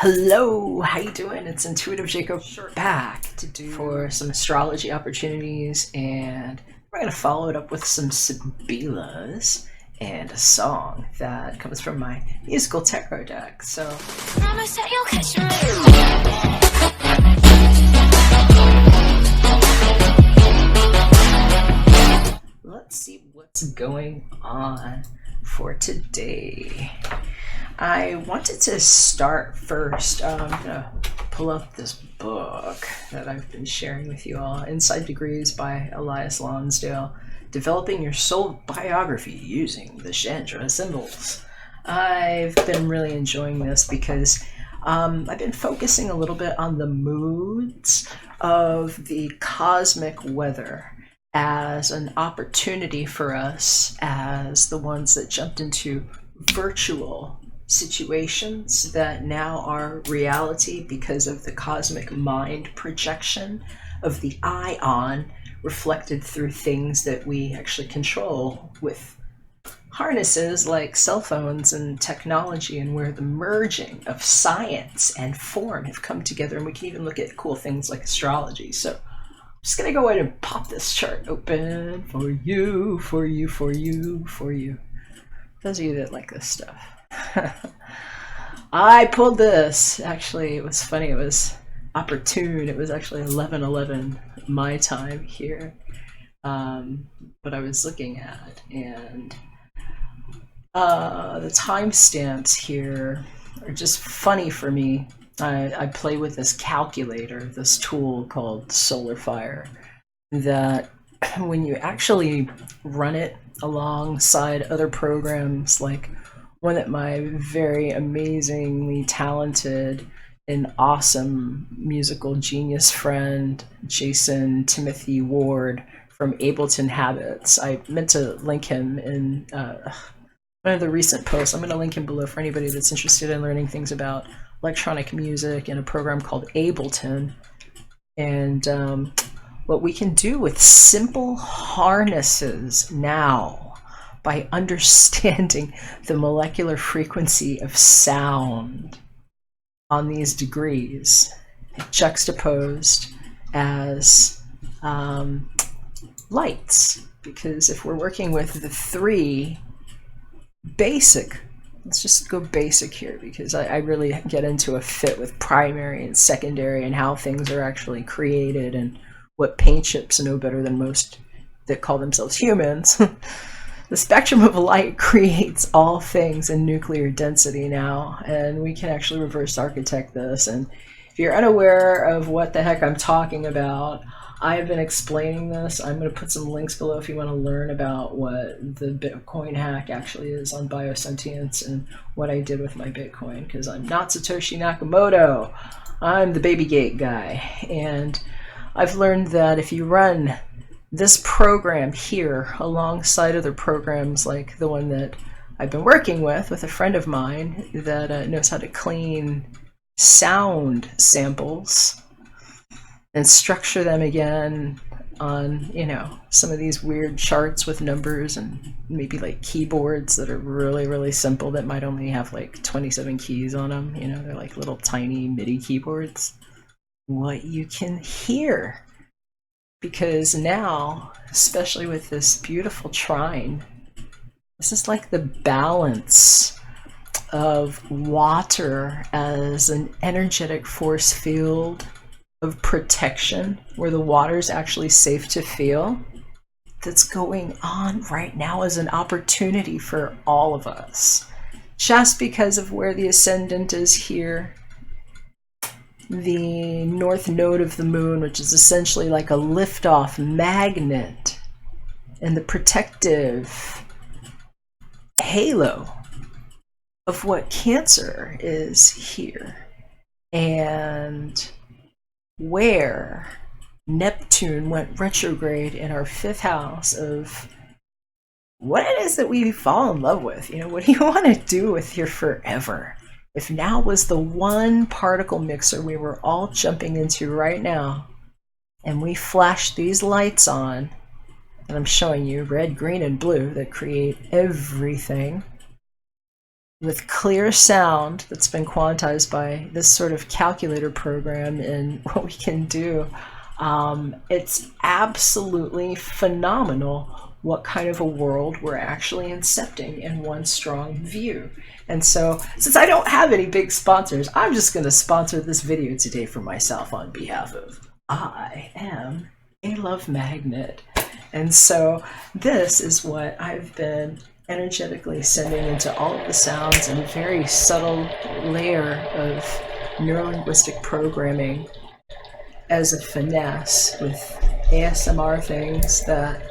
Hello, how you doing? It's Intuitive Jakob back to do for some astrology opportunities, and we're going to follow it up with some Sibilas and a song that comes from my musical tarot deck. So promise that you'll catch me. Let's see what's going on for today. I wanted to start first. I'm going to pull up this book that I've been sharing with you all, Inside Degrees by Elias Lonsdale, Developing Your Soul Biography Using the Chandra Symbols. I've been really enjoying this because I've been focusing a little bit on the moods of the cosmic weather as an opportunity for us as the ones that jumped into virtual situations that now are reality because of the cosmic mind projection of the ion reflected through things that we actually control with harnesses like cell phones and technology, and where the merging of science and form have come together, and we can even look at cool things like astrology. So I'm just gonna go ahead and pop this chart open for you. Those of you that like this stuff. I pulled this. Actually, it was funny. It was opportune. It was actually 11:11 my time here. But I was looking at, and the timestamps here are just funny for me. I play with this calculator, this tool called Solar Fire, that when you actually run it alongside other programs, like one that my very amazingly talented and awesome musical genius friend Jason Timothy Ward from Ableton Habits, I meant to link him in one of the recent posts. I'm going to link him below for anybody that's interested in learning things about electronic music and a program called Ableton, and what we can do with simple harnesses now by understanding the molecular frequency of sound on these degrees, juxtaposed as lights. Because if we're working with the three basic, let's just go basic here, because I really get into a fit with primary and secondary and how things are actually created, and what paint chips know better than most that call themselves humans. The spectrum of light creates all things in nuclear density now, and we can actually reverse architect this. And if you're unaware of what the heck I'm talking about, I've been explaining this. I'm going to put some links below if you want to learn about what the Bitcoin hack actually is on biosentience and what I did with my Bitcoin, because I'm not Satoshi Nakamoto. I'm the baby gate guy, and I've learned that if you run this program here alongside other programs like the one that I've been working with a friend of mine that knows how to clean sound samples and structure them again on, some of these weird charts with numbers and maybe like keyboards that are really, really simple that might only have like 27 keys on them. They're like little tiny MIDI keyboards. What you can hear. Because now, especially with this beautiful trine, this is like the balance of water as an energetic force field of protection, where the water is actually safe to feel, that's going on right now as an opportunity for all of us. Just because of where the ascendant is here, the north node of the moon, which is essentially like a liftoff magnet, and the protective halo of what Cancer is here, and where Neptune went retrograde in our 5th house of what it is that we fall in love with. What do you want to do with your forever? If now was the one particle mixer we were all jumping into right now, and we flashed these lights on, and I'm showing you red, green, and blue that create everything, with clear sound that's been quantized by this sort of calculator program and what we can do. It's absolutely phenomenal what kind of a world we're actually incepting in one strong view. And so, since I don't have any big sponsors, I'm just going to sponsor this video today for myself on behalf of I am a love magnet. And so this is what I've been energetically sending into all of the sounds in a very subtle layer of neurolinguistic programming as a finesse with ASMR things that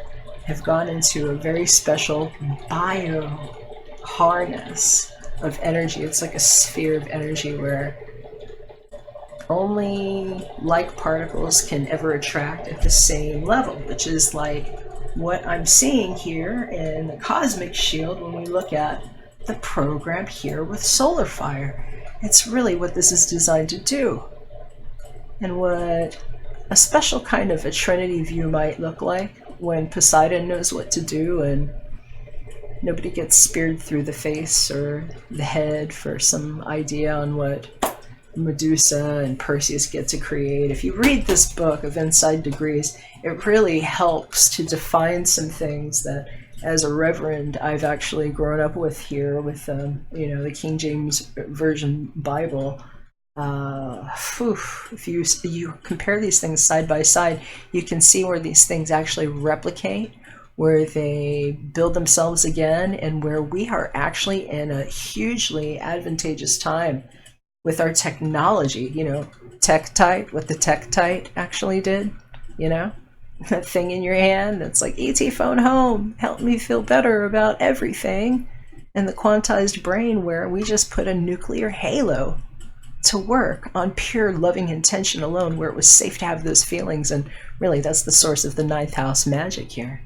have gone into a very special bio harness of energy. It's like a sphere of energy where only like particles can ever attract at the same level, which is like what I'm seeing here in the cosmic shield when we look at the program here with solar fire. It's really what this is designed to do, and what a special kind of a Trinity view might look like when Poseidon knows what to do and nobody gets speared through the face or the head for some idea on what Medusa and Perseus get to create. If you read this book of Inside Degrees, it really helps to define some things that, as a reverend, I've actually grown up with here with the King James Version Bible. If you compare these things side by side, you can see where these things actually replicate, where they build themselves again, and where we are actually in a hugely advantageous time with our technology. Tektite, what the Tektite actually did, that thing in your hand that's like, ET phone home, help me feel better about everything. And the quantized brain, where we just put a nuclear halo to work on pure loving intention alone, where it was safe to have those feelings. And really, that's the source of the 9th house magic here.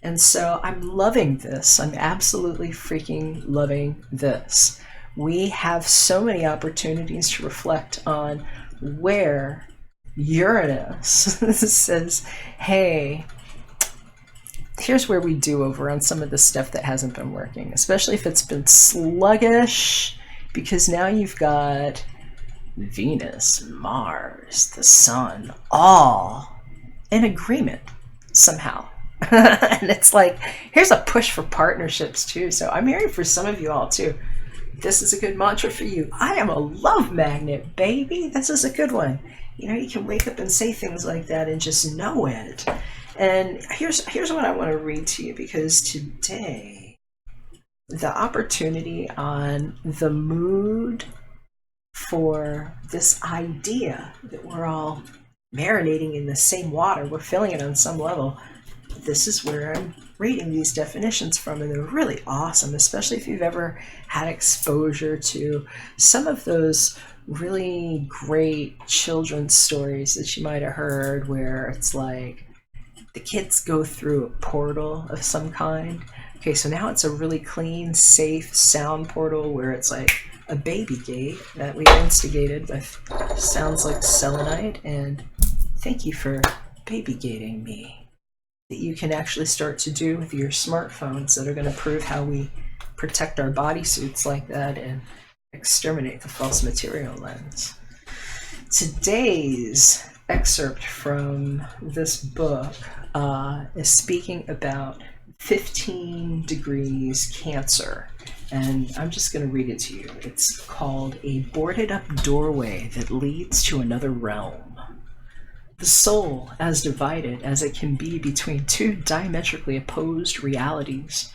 And so I'm loving this. I'm absolutely freaking loving this. We have so many opportunities to reflect on where Uranus says, hey, here's where we do over on some of the stuff that hasn't been working, especially if it's been sluggish, because now you've got Venus, Mars, the Sun, all in agreement somehow. And it's like, here's a push for partnerships too. So I'm hearing for some of you all too, this is a good mantra for you. I am a love magnet, baby. This is a good one. You can wake up and say things like that and just know it. And here's what I want to read to you, because today, the opportunity on the mood for this idea that we're all marinating in the same water, we're feeling it on some level. This is where I'm reading these definitions from, and they're really awesome, especially if you've ever had exposure to some of those really great children's stories that you might have heard, where it's like the kids go through a portal of some kind. Okay, so now it's a really clean, safe, sound portal where it's like a baby gate that we instigated with sounds like selenite, and thank you for baby gating me. That you can actually start to do with your smartphones that are going to prove how we protect our bodysuits like that and exterminate the false material lens. Today's excerpt from this book is speaking about 15 degrees Cancer, and I'm just going to read it to you. It's called A Boarded Up Doorway That Leads to Another Realm. The soul, as divided as it can be between two diametrically opposed realities,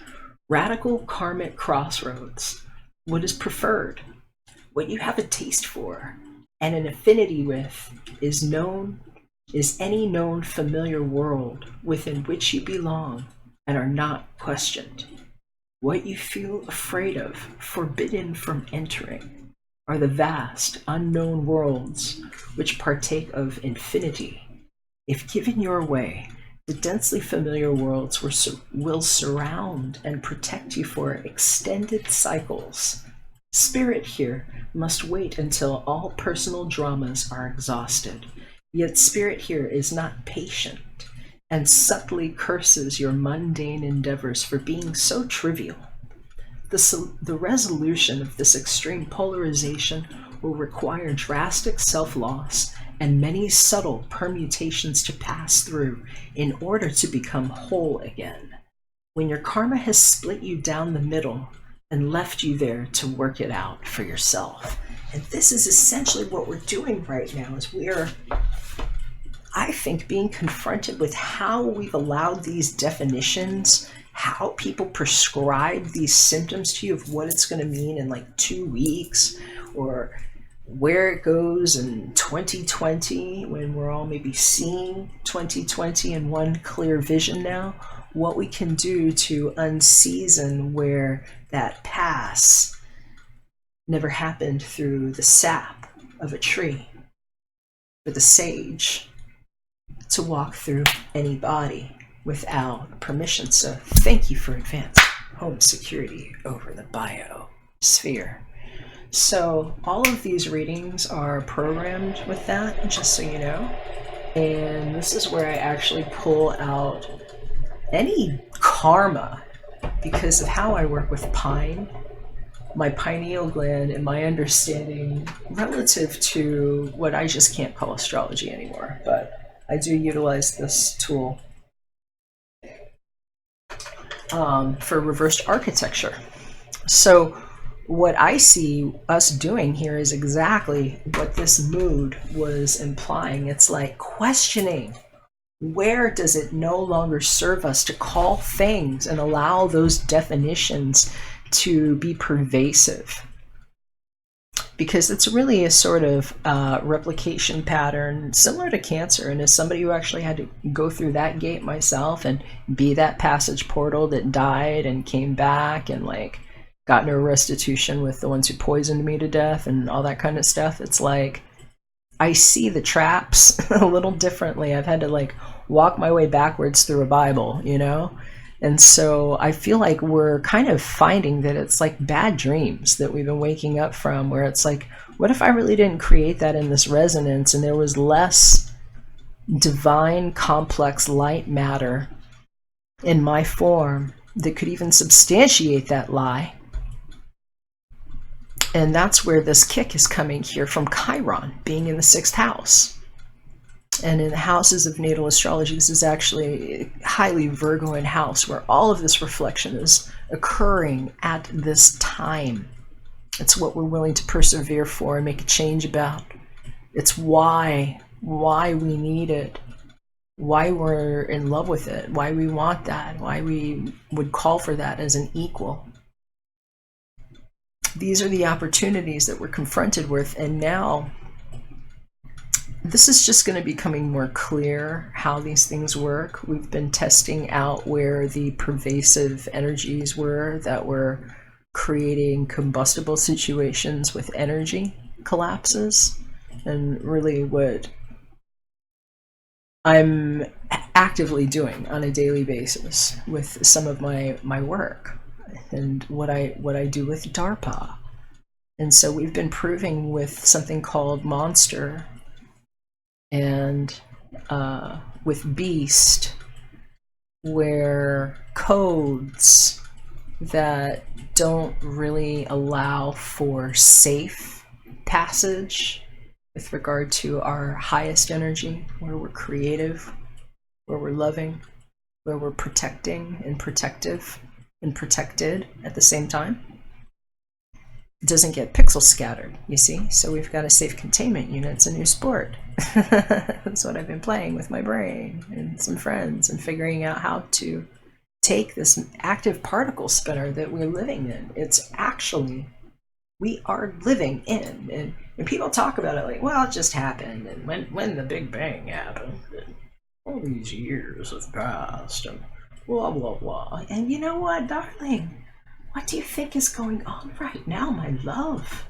radical karmic crossroads, what is preferred, what you have a taste for, and an affinity with, is any known familiar world within which you belong and are not questioned. What you feel afraid of, forbidden from entering, are the vast, unknown worlds which partake of infinity. If given your way, the densely familiar worlds will surround and protect you for extended cycles. Spirit here must wait until all personal dramas are exhausted. Yet Spirit here is not patient and subtly curses your mundane endeavors for being so trivial. The resolution of this extreme polarization will require drastic self-loss and many subtle permutations to pass through in order to become whole again. When your karma has split you down the middle and left you there to work it out for yourself. And this is essentially what we're doing right now, is we're, I think, being confronted with how we've allowed these definitions, how people prescribe these symptoms to you of what it's going to mean in like 2 weeks, or where it goes in 2020, when we're all maybe seeing 2020 in one clear vision now, what we can do to unseason where that pass never happened through the sap of a tree, for the sage to walk through any body without permission. So thank you for advanced home security over the biosphere. So all of these readings are programmed with that, just so you know. And this is where I actually pull out any karma, because of how I work with pine, my pineal gland, and my understanding relative to what I just can't call astrology anymore. But I do utilize this tool for reversed architecture. So what I see us doing here is exactly what this mood was implying. It's like questioning, where does it no longer serve us to call things and allow those definitions to be pervasive? Because it's really a sort of replication pattern similar to Cancer. And as somebody who actually had to go through that gate myself and be that passage portal that died and came back and like got into a restitution with the ones who poisoned me to death and all that kind of stuff, it's like I see the traps a little differently. I've had to like walk my way backwards through a Bible, you know? And so I feel like we're kind of finding that it's like bad dreams that we've been waking up from, where it's like, what if I really didn't create that in this resonance and there was less divine, complex light matter in my form that could even substantiate that lie? And that's where this kick is coming here from Chiron being in the 6th house. And in the houses of natal astrology, this is actually a highly Virgoan house where all of this reflection is occurring at this time. It's what we're willing to persevere for and make a change about. It's why we need it, why we're in love with it, why we want that, why we would call for that as an equal. These are the opportunities that we're confronted with, and now this is just going to be becoming more clear how these things work. We've been testing out where the pervasive energies were that were creating combustible situations with energy collapses, and really what I'm actively doing on a daily basis with some of my work and what I do with dharma. And so we've been proving with something called Monster and with Beast, where codes that don't really allow for safe passage with regard to our highest energy, where we're creative, where we're loving, where we're protecting and protective and protected at the same time, it doesn't get pixel scattered, you see? So we've got a safe containment unit. It's a new sport. That's what I've been playing with my brain and some friends and figuring out how to take this active particle spinner that we're living in. It's actually, we are living in. And people talk about it like, well, it just happened. And when the Big Bang happened, and all these years have passed and blah, blah, blah. And you know what, darling? What do you think is going on right now, my love?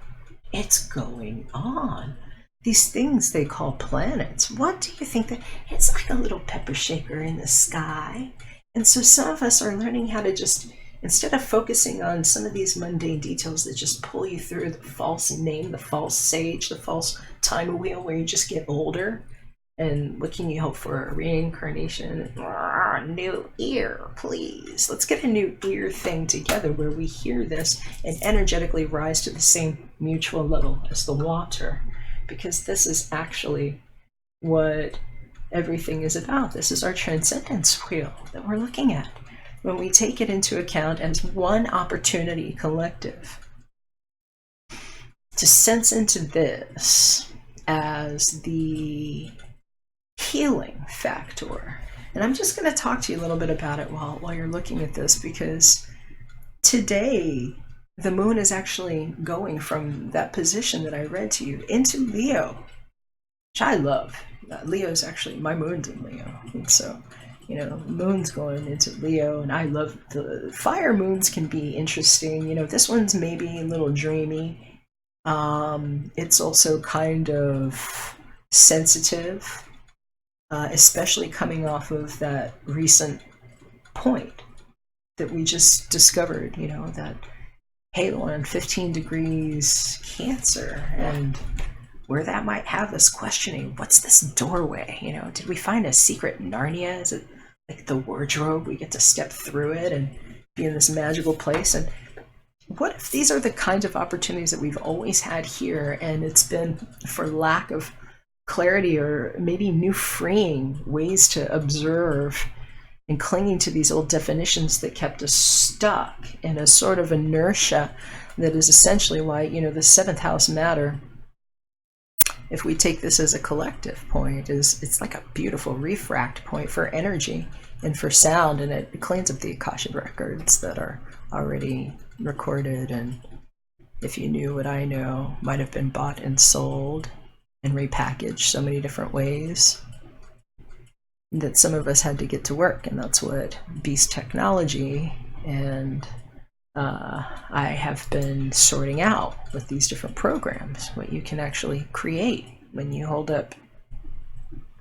It's going on. These things they call planets. What do you think that? It's like a little pepper shaker in the sky. And so some of us are learning how to just, instead of focusing on some of these mundane details that just pull you through the false name, the false sage, the false time wheel where you just get older, And what can you hope for? Reincarnation? New ear, please. Let's get a new ear thing together where we hear this and energetically rise to the same mutual level as the water. Because this is actually what everything is about. This is our transcendence wheel that we're looking at. When we take it into account as one opportunity collective to sense into this as the healing factor. And I'm just going to talk to you a little bit about it while you're looking at this, because today the moon is actually going from that position that I read to you into Leo, which I love. Leo's actually, my moon's in Leo. And so, you know, moon's going into Leo, and I love the fire moons can be interesting. You know, this one's maybe a little dreamy. It's also kind of sensitive. Especially coming off of that recent point that we just discovered, you know, that halo on 15 degrees Cancer, and where that might have us questioning, what's this doorway? You know, did we find a secret Narnia? Is it like the wardrobe? We get to step through it and be in this magical place. And what if these are the kinds of opportunities that we've always had here, and it's been for lack of clarity or maybe new freeing ways to observe and clinging to these old definitions that kept us stuck in a sort of inertia that is essentially why, you know, the seventh house matter, if we take this as a collective point, is it's like a beautiful refract point for energy and for sound, and it cleans up the Akashic records that are already recorded, and if you knew what I know, might have been bought and sold and repackaged so many different ways that some of us had to get to work. And that's what Beast Technology and I have been sorting out with these different programs, what you can actually create when you hold up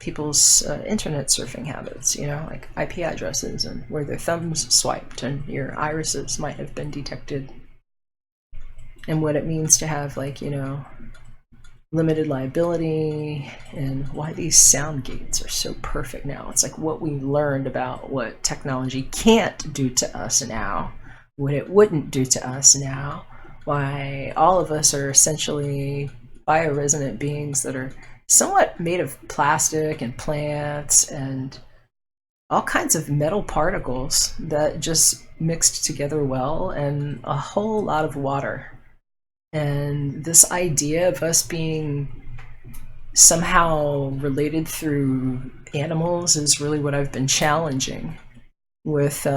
people's internet surfing habits, you know, like IP addresses and where their thumbs swiped and your irises might have been detected, and what it means to have, like, you know, limited liability, and why these sound gates are so perfect now. It's like what we learned about what technology can't do to us now, what it wouldn't do to us now, why all of us are essentially bioresonant beings that are somewhat made of plastic and plants and all kinds of metal particles that just mixed together well, and a whole lot of water. And this idea of us being somehow related through animals is really what I've been challenging with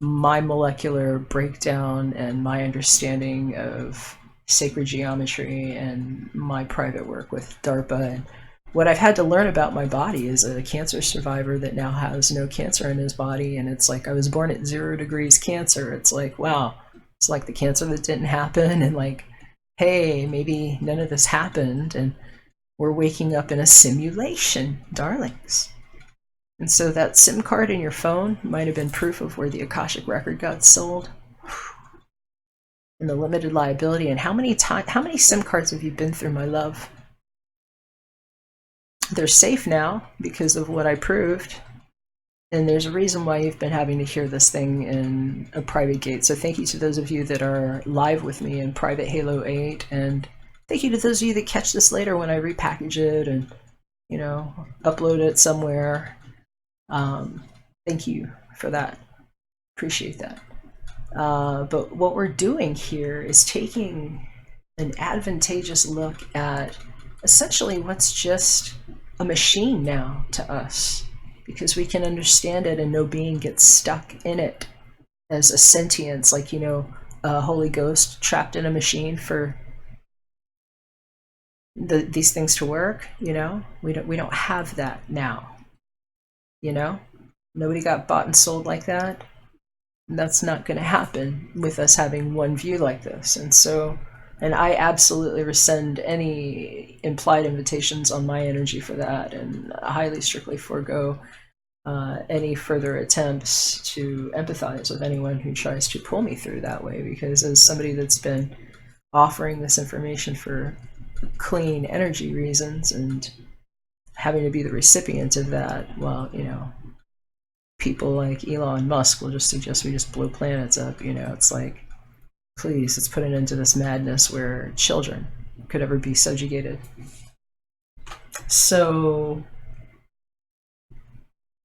my molecular breakdown and my understanding of sacred geometry and my private work with DARPA. And what I've had to learn about my body as a cancer survivor that now has no cancer in his body. And it's like, I was born at 0 degrees Cancer. It's like, wow. It's like the cancer that didn't happen, and like, hey, maybe none of this happened, and we're waking up in a simulation, darlings. And so that SIM card in your phone might have been proof of where the Akashic record got sold, and the limited liability. And how many SIM cards have you been through, my love? They're safe now because of what I proved. And there's a reason why you've been having to hear this thing in a private gate. So thank you to those of you that are live with me in private Halo 8. And thank you to those of you that catch this later when I repackage it and, you know, upload it somewhere. Thank you for that. Appreciate that. But what we're doing here is taking an advantageous look at essentially what's just a machine now to us, because we can understand it and no being gets stuck in it as a sentience, like, you know, a Holy Ghost trapped in a machine for these things to work. You know, we don't have that now. You know, nobody got bought and sold like that. That's not going to happen with us having one view like this. And so, and I absolutely rescind any implied invitations on my energy for that, and highly strictly forego any further attempts to empathize with anyone who tries to pull me through that way, because as somebody that's been offering this information for clean energy reasons and having to be the recipient of that, well, you know, people like Elon Musk will just suggest we just blow planets up. You know, it's like, please, let's put an end to this madness where children could ever be subjugated. So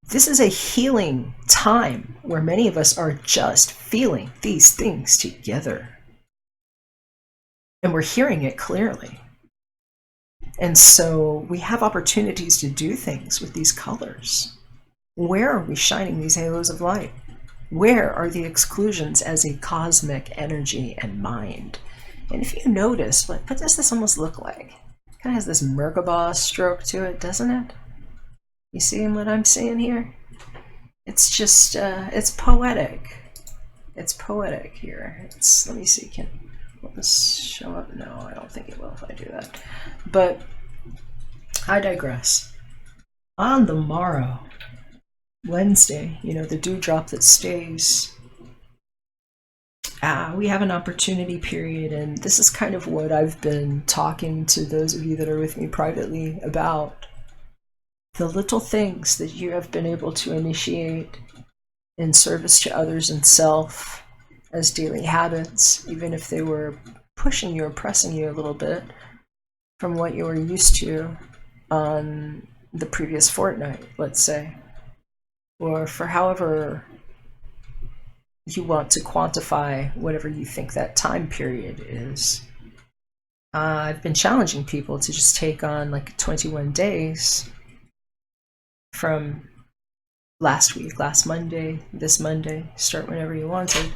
this is a healing time where many of us are just feeling these things together. And we're hearing it clearly. And so we have opportunities to do things with these colors. Where are we shining these halos of light? Where are the exclusions as a cosmic energy and mind? And if you notice, what does this almost look like? It kind of has this Merkabah stroke to it, doesn't it? You seeing what I'm seeing here? It's just, it's poetic. It's poetic here. Let me see, will this show up? No, I don't think it will if I do that. But I digress. On the morrow, Wednesday, you know, the dewdrop that stays, we have an opportunity period, and this is kind of what I've been talking to those of you that are with me privately about. The little things that you have been able to initiate in service to others and self as daily habits, even if they were pushing you or pressing you a little bit from what you were used to on the previous fortnight, let's say, or for however you want to quantify whatever you think that time period is. I've been challenging people to just take on like 21 days from last week, last Monday, this Monday, start whenever you wanted,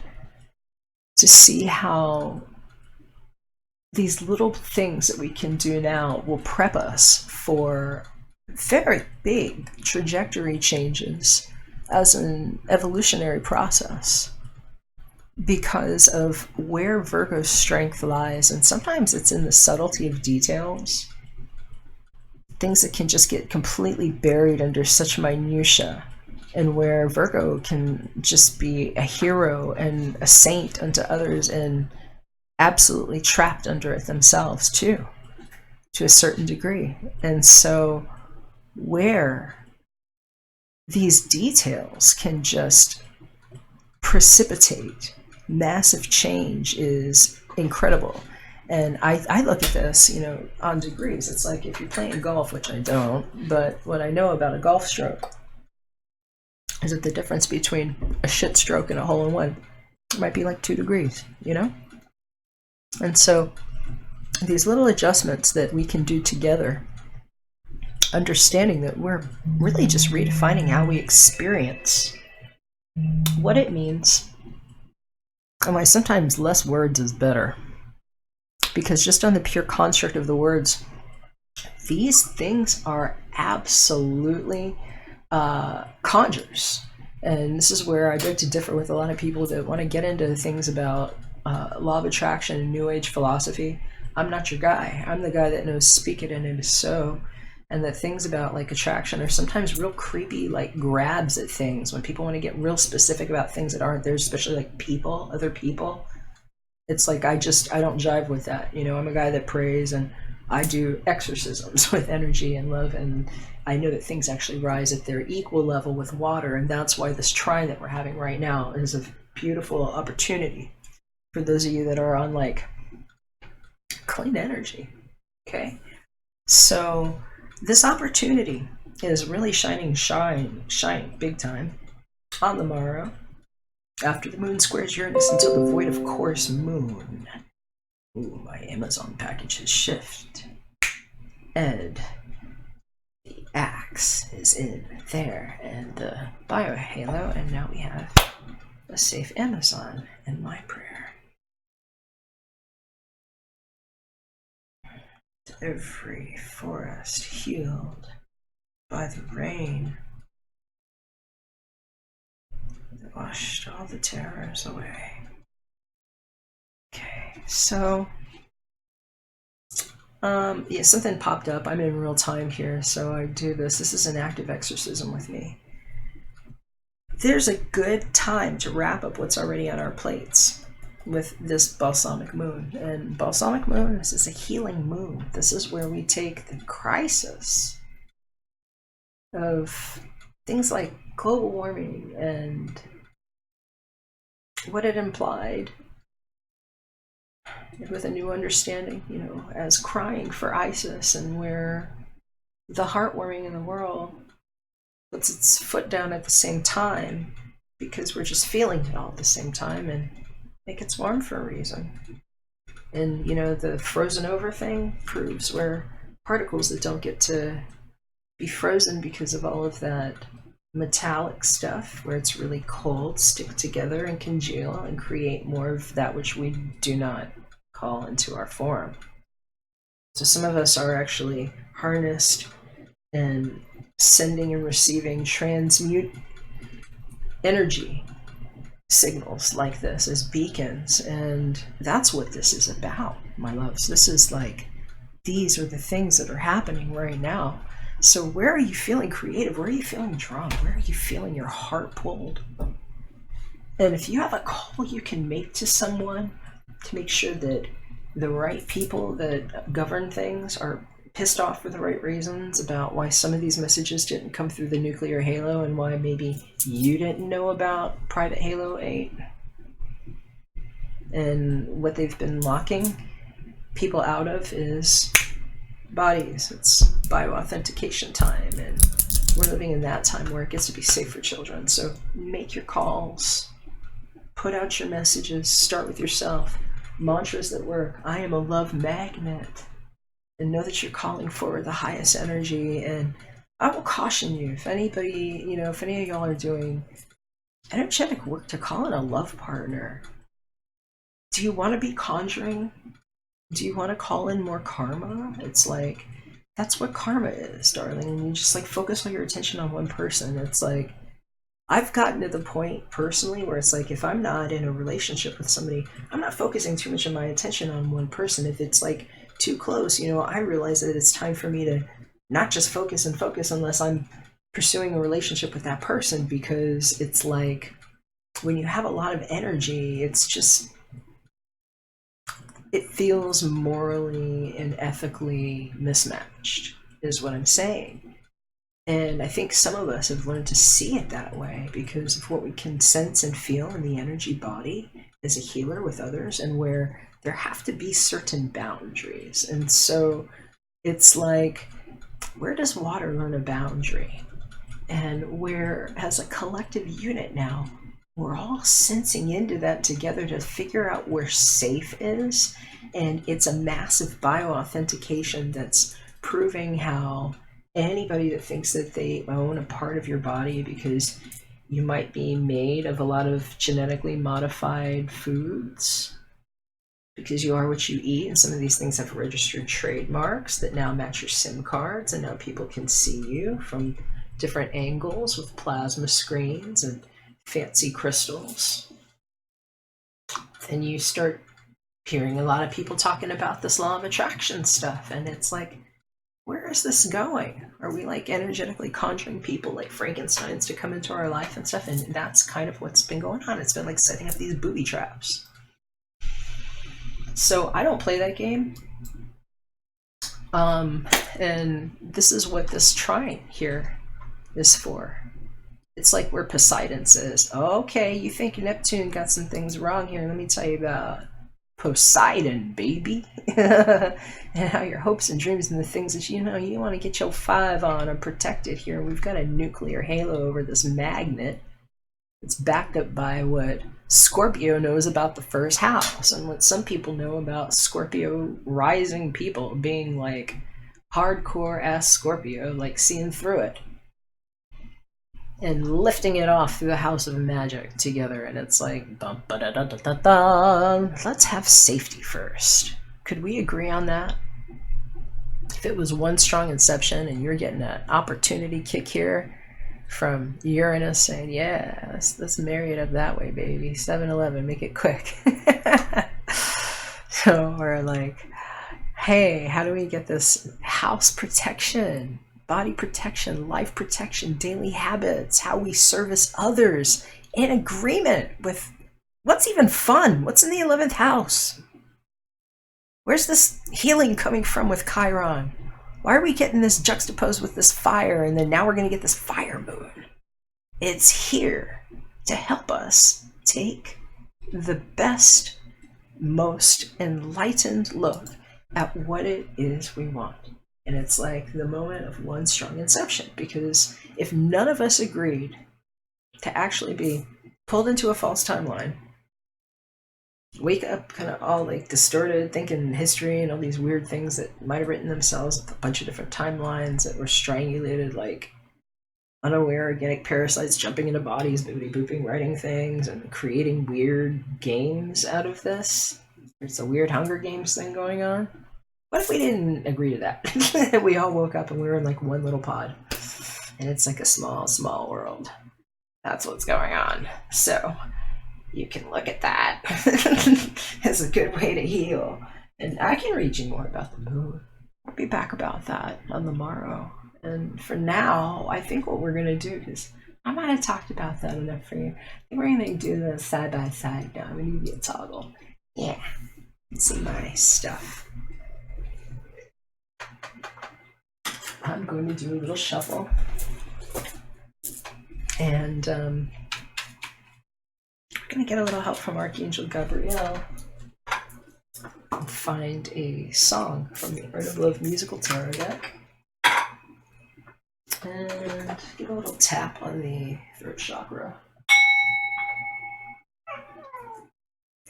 to see how these little things that we can do now will prep us for very big trajectory changes as an evolutionary process because of where Virgo's strength lies. And sometimes it's in the subtlety of details, things that can just get completely buried under such minutia, and where Virgo can just be a hero and a saint unto others and absolutely trapped under it themselves too, to a certain degree. And so where these details can just precipitate massive change is incredible. And I look at this, you know, on degrees. It's like if you're playing golf, which I don't, but what I know about a golf stroke is that the difference between a shit stroke and a hole-in-one might be like 2 degrees, you know? And so these little adjustments that we can do together, understanding that we're really just redefining how we experience what it means, and why sometimes less words is better. Because just on the pure construct of the words, these things are absolutely conjures. And this is where I beg to differ with a lot of people that want to get into things about law of attraction and New Age philosophy. I'm not your guy. I'm the guy that knows speak it and it is so. And the things about like attraction are sometimes real creepy, like grabs at things when people want to get real specific about things that aren't there, especially like people, other people. It's like I don't jive with that. You know, I'm a guy that prays and I do exorcisms with energy and love, and I know that things actually rise at their equal level with water, and that's why this trine that we're having right now is a beautiful opportunity for those of you that are on like clean energy. Okay, so this opportunity is really shining big time on the morrow, after the moon squares Uranus until the void of course moon. Ooh, my Amazon package has shifted. Ed, the axe is in there, and the biohalo, and now we have a safe Amazon in my prayer. Every forest healed by the rain that washed all the terrors away. Okay, so yeah, something popped up. I'm in real time here, so I do this. This is an active exorcism with me. There's a good time to wrap up what's already on our plates with this balsamic moon. And balsamic moon, this is a healing moon. This is where we take the crisis of things like global warming and what it implied, with a new understanding, as crying for ISIS, and where the heartwarming in the world puts its foot down at the same time, because we're just feeling it all at the same time, and it gets warm for a reason. And the frozen over thing proves where particles that don't get to be frozen because of all of that metallic stuff, where it's really cold, stick together and congeal and create more of that which we do not call into our form. So some of us are actually harnessed and sending and receiving transmute energy signals like this as beacons, and that's what this is about, my loves. This is like, these are the things that are happening right now. So where are you feeling creative? Where are you feeling drawn? Where are you feeling your heart pulled? And if you have a call you can make to someone to make sure that the right people that govern things are pissed off for the right reasons about why some of these messages didn't come through the nuclear halo, and why maybe you didn't know about private halo 8 and what they've been locking people out of is bodies. It's bioauthentication time, and we're living in that time where it gets to be safe for children. So make your calls, put out your messages, start with yourself. Mantras that work: I am a love magnet, and know that you're calling forward the highest energy. And I will caution you, if anybody, if any of y'all are doing energetic work, to call in a love partner. Do you want to be conjuring? Do you want to call in more karma? It's like, that's what karma is, darling. And you just focus all your attention on one person. It's like, I've gotten to the point personally where it's like, if I'm not in a relationship with somebody, I'm not focusing too much of my attention on one person. If it's too close, I realize that it's time for me to not just focus unless I'm pursuing a relationship with that person, because it's like, when you have a lot of energy, it's just, it feels morally and ethically mismatched, is what I'm saying. And I think some of us have learned to see it that way because of what we can sense and feel in the energy body as a healer with others, and where there have to be certain boundaries. And so it's like, where does water learn a boundary? And where, as a collective unit now, we're all sensing into that together to figure out where safe is. And it's a massive bioauthentication that's proving how anybody that thinks that they own a part of your body because you might be made of a lot of genetically modified foods, because you are what you eat, and some of these things have registered trademarks that now match your SIM cards, and now people can see you from different angles with plasma screens and fancy crystals. And you start hearing a lot of people talking about this law of attraction stuff, and it's like, where is this going? Are we energetically conjuring people like Frankensteins to come into our life and stuff? And that's kind of what's been going on. It's been setting up these booby traps. So I don't play that game. And this is what this trine here is for. It's like where Poseidon says, okay, you think Neptune got some things wrong here. Let me tell you about Poseidon, baby. And how your hopes and dreams and the things that you want to get your 5 on are protected here. We've got a nuclear halo over this magnet. It's backed up by what Scorpio knows about the first house, and what some people know about Scorpio rising people being hardcore ass Scorpio, seeing through it and lifting it off through the house of magic together. And it's like, bum, ba, da, da, da, da, da. Let's have safety first. Could we agree on that? If it was one strong inception and you're getting an opportunity kick here from Uranus saying, yeah, let's marry it up that way, baby. 7-Eleven, make it quick. So we're like, hey, how do we get this house protection, body protection, life protection, daily habits, how we service others in agreement with what's even fun? What's in the 11th house? Where's this healing coming from with Chiron? Why are we getting this juxtaposed with this fire, and then now we're going to get this fire moon? It's here to help us take the best, most enlightened look at what it is we want. And it's like the moment of one strong inception, because if none of us agreed to actually be pulled into a false timeline, wake up kind of all like distorted, thinking history and all these weird things that might have written themselves with a bunch of different timelines that were strangulated, like unaware organic parasites jumping into bodies, boopity booping, writing things, and creating weird games out of this. It's a weird Hunger Games thing going on. What if we didn't agree to that? We all woke up and we were in like one little pod. And it's like a small, small world. That's what's going on. So you can look at that as a good way to heal. And I can read you more about the moon. I'll be back about that on the morrow. And for now, I think what we're going to do, because I might have talked about that enough for you, I think we're going to do the side by side now. I'm going to give you a toggle. Yeah. See my stuff. I'm going to do a little shuffle. And I'm going to get a little help from Archangel Gabriel and find a song from the Art of Love musical tarot deck. And give a little tap on the throat chakra.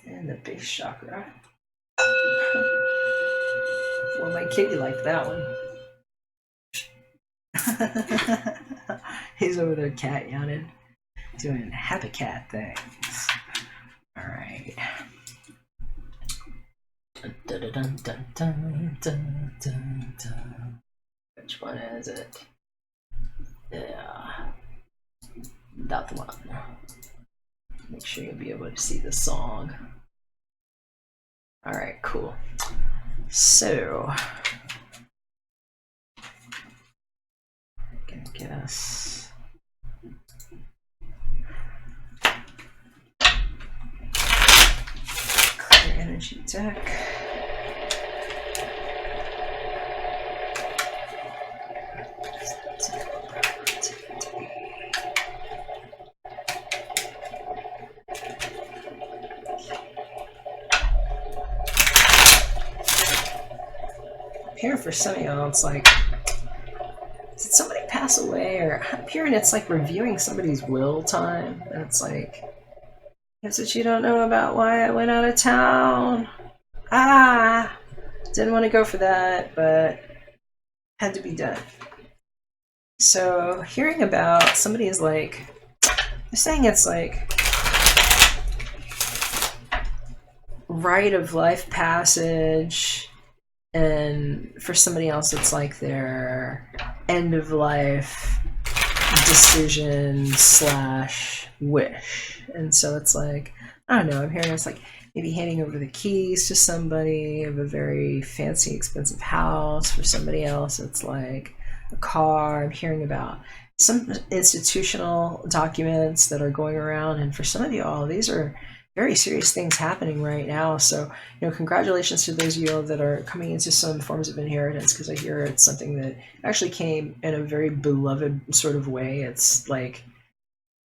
And the base chakra. Well, my kitty liked that one. He's over there cat yawning, doing happy cat things. All right. Dun, dun, dun, dun, dun, dun, dun. Which one is it? Yeah, that one. Make sure you'll be able to see the song. All right, cool. So, gonna get us clear energy deck. Here for some of y'all, it's like, did somebody pass away? Or I'm hearing it's like reviewing somebody's will time. And it's like, guess what you don't know about why I went out of town? Didn't want to go for that, but had to be done. So hearing about somebody is like, they're saying it's like rite of life passage. And for somebody else, it's like their end of life decision / wish. And so it's like, I don't know, I'm hearing it's like maybe handing over the keys to somebody of a very fancy, expensive house. For somebody else, it's like a car. I'm hearing about some institutional documents that are going around. And for some of you all, these are very serious things happening right now. So, you know, congratulations to those of you all that are coming into some forms of inheritance, because I hear it's something that actually came in a very beloved sort of way. It's like,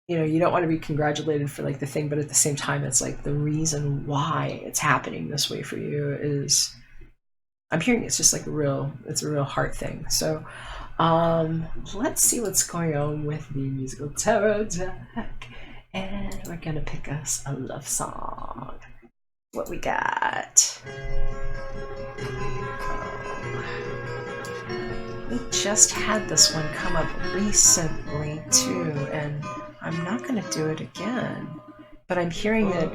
you know, you don't want to be congratulated for like the thing, but at the same time, it's like the reason why it's happening this way for you is, I'm hearing it's just like it's a real heart thing. So, let's see what's going on with the musical tarot deck. And we're gonna pick us a love song. What we got? We just had this one come up recently too, and I'm not gonna do it again. But I'm hearing that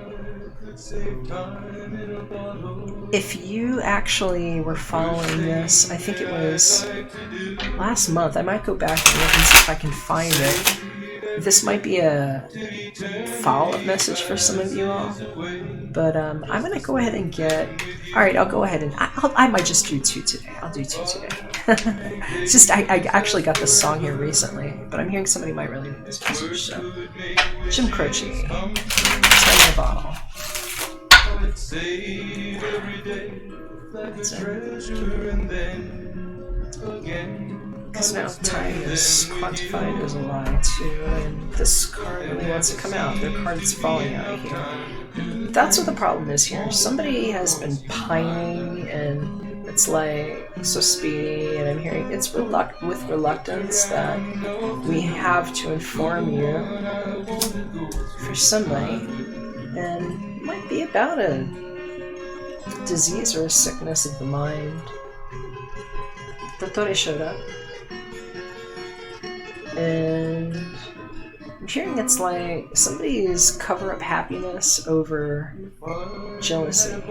if you actually were following this, I think it was last month. I might go back and look and see if I can find it. This might be a follow-up message for some of you all, but I'm going to go ahead and all right, I'll go ahead and, I might just do two today. I'll do two today. It's just, I actually got this song here recently, but I'm hearing somebody might really need this message, so. Jim Croce, Time in a Bottle. That's it. Because now time is quantified as a lie too, and this card really wants to come out. Their card's falling out of here. That's what the problem is here. Somebody has been pining, and it's like so speedy, and I'm hearing it's with reluctance that we have to inform you for somebody, and it might be about a disease or a sickness of the mind. Dottore showed up, and I'm hearing it's like somebody's cover-up happiness over jealousy.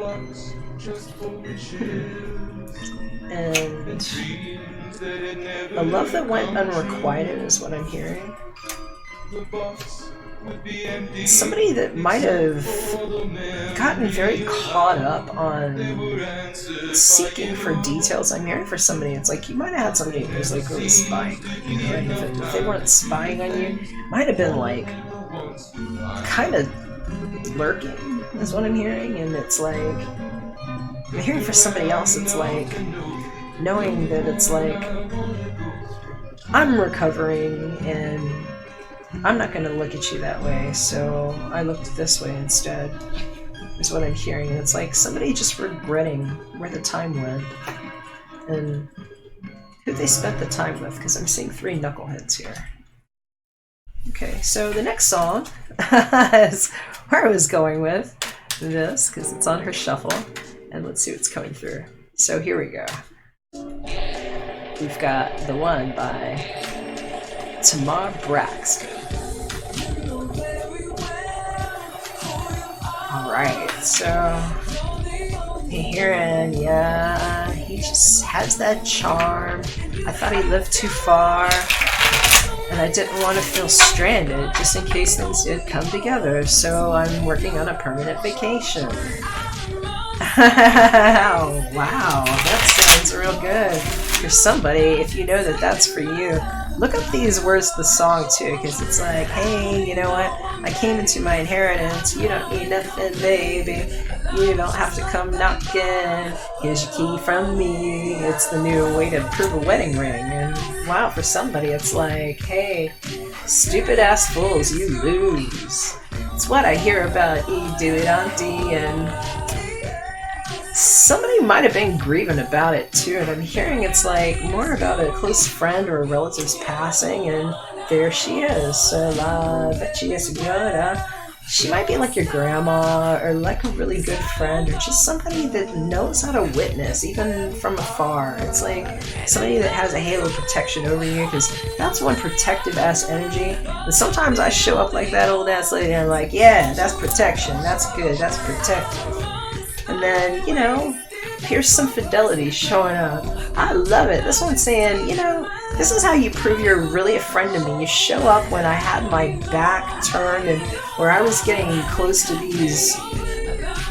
And a love that went unrequited is what I'm hearing. Somebody that might have gotten very caught up on seeking for details. I'm hearing for somebody, it's like you might have had somebody who was like really spying on you, right? If they weren't spying on you, it might have been like kind of lurking, is what I'm hearing. And it's like, I'm hearing for somebody else, it's like knowing that it's like, I'm recovering and I'm not going to look at you that way, so I looked this way instead, is what I'm hearing. And it's like somebody just regretting where the time went and who they spent the time with, because I'm seeing 3 knuckleheads here. Okay, so the next song is where I was going with this, because it's on her shuffle, and let's see what's coming through. So here we go. We've got The One by Tamar Braxton. Alright, so you're hearing, yeah, he just has that charm. I thought he lived too far, and I didn't want to feel stranded just in case things did come together, so I'm working on a permanent vacation. Oh, wow, that sounds real good. For somebody, if you know that that's for you, look up these words to the song too, because it's like, hey, you know what? I came into my inheritance. You don't need nothing, baby. You don't have to come knocking. Here's your key from me. It's the new way to prove a wedding ring. And wow, for somebody, it's like, hey, stupid ass fools, you lose. It's what I hear about E. Dewey Auntie, and somebody might have been grieving about it too, and I'm hearing it's like more about a close friend or a relative's passing, and there she is. So la vecchia signora. She might be like your grandma, or like a really good friend, or just somebody that knows how to witness, even from afar. It's like somebody that has a halo of protection over you, because that's one protective ass energy. And sometimes I show up like that old ass lady, and I'm like, yeah, that's protection, that's good, that's protective. And then, you know, here's some fidelity showing up. I love it. This one's saying, you know, this is how you prove you're really a friend to me. You show up when I had my back turned and where I was getting close to these,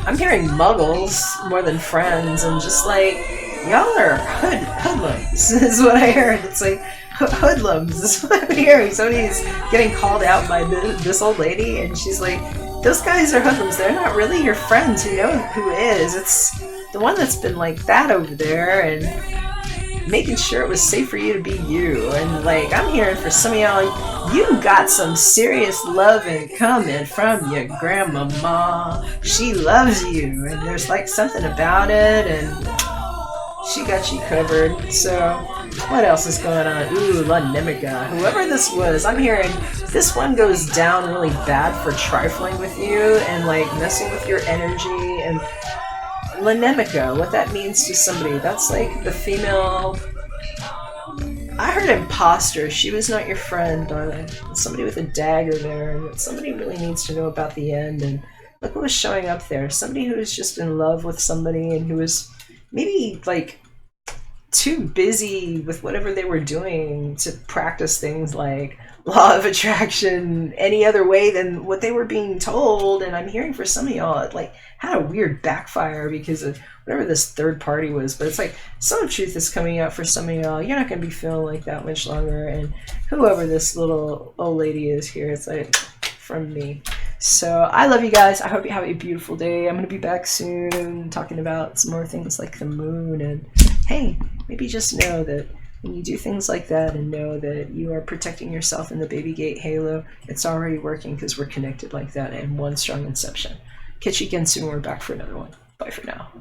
I'm hearing muggles more than friends, and just like, y'all are hoodlums is what I heard. It's like, hoodlums is what I'm hearing. Somebody's getting called out by this old lady, and she's like, those guys are hoodlums. They're not really your friends. You know who is. It's the one that's been like that over there and making sure it was safe for you to be you. And like, I'm hearing for some of y'all, you got some serious loving coming from your grandmama. She loves you, and there's like something about it, and she got you covered. So what else is going on? Ooh, La Nemica. Whoever this was, I'm hearing this one goes down really bad for trifling with you and like messing with your energy. And La Nemica, what that means to somebody, that's like the female. I heard imposter. She was not your friend, darling. Somebody with a dagger there, and somebody really needs to know about the end. And look what was showing up there. Somebody who was just in love with somebody and who was maybe like too busy with whatever they were doing to practice things like law of attraction any other way than what they were being told. And I'm hearing for some of y'all, it like had a weird backfire because of whatever this third party was. But it's like some truth is coming out for some of y'all. You're not going to be feeling like that much longer. And whoever this little old lady is here, it's like from me. So I love you guys. I hope you have a beautiful day. I'm going to be back soon talking about some more things like the moon. And hey, maybe just know that when you do things like that and know that you are protecting yourself in the baby gate halo, it's already working because we're connected like that in one strong inception. Catch you again soon. We're back for another one. Bye for now.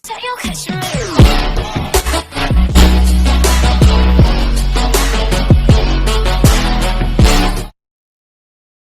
Tell you catch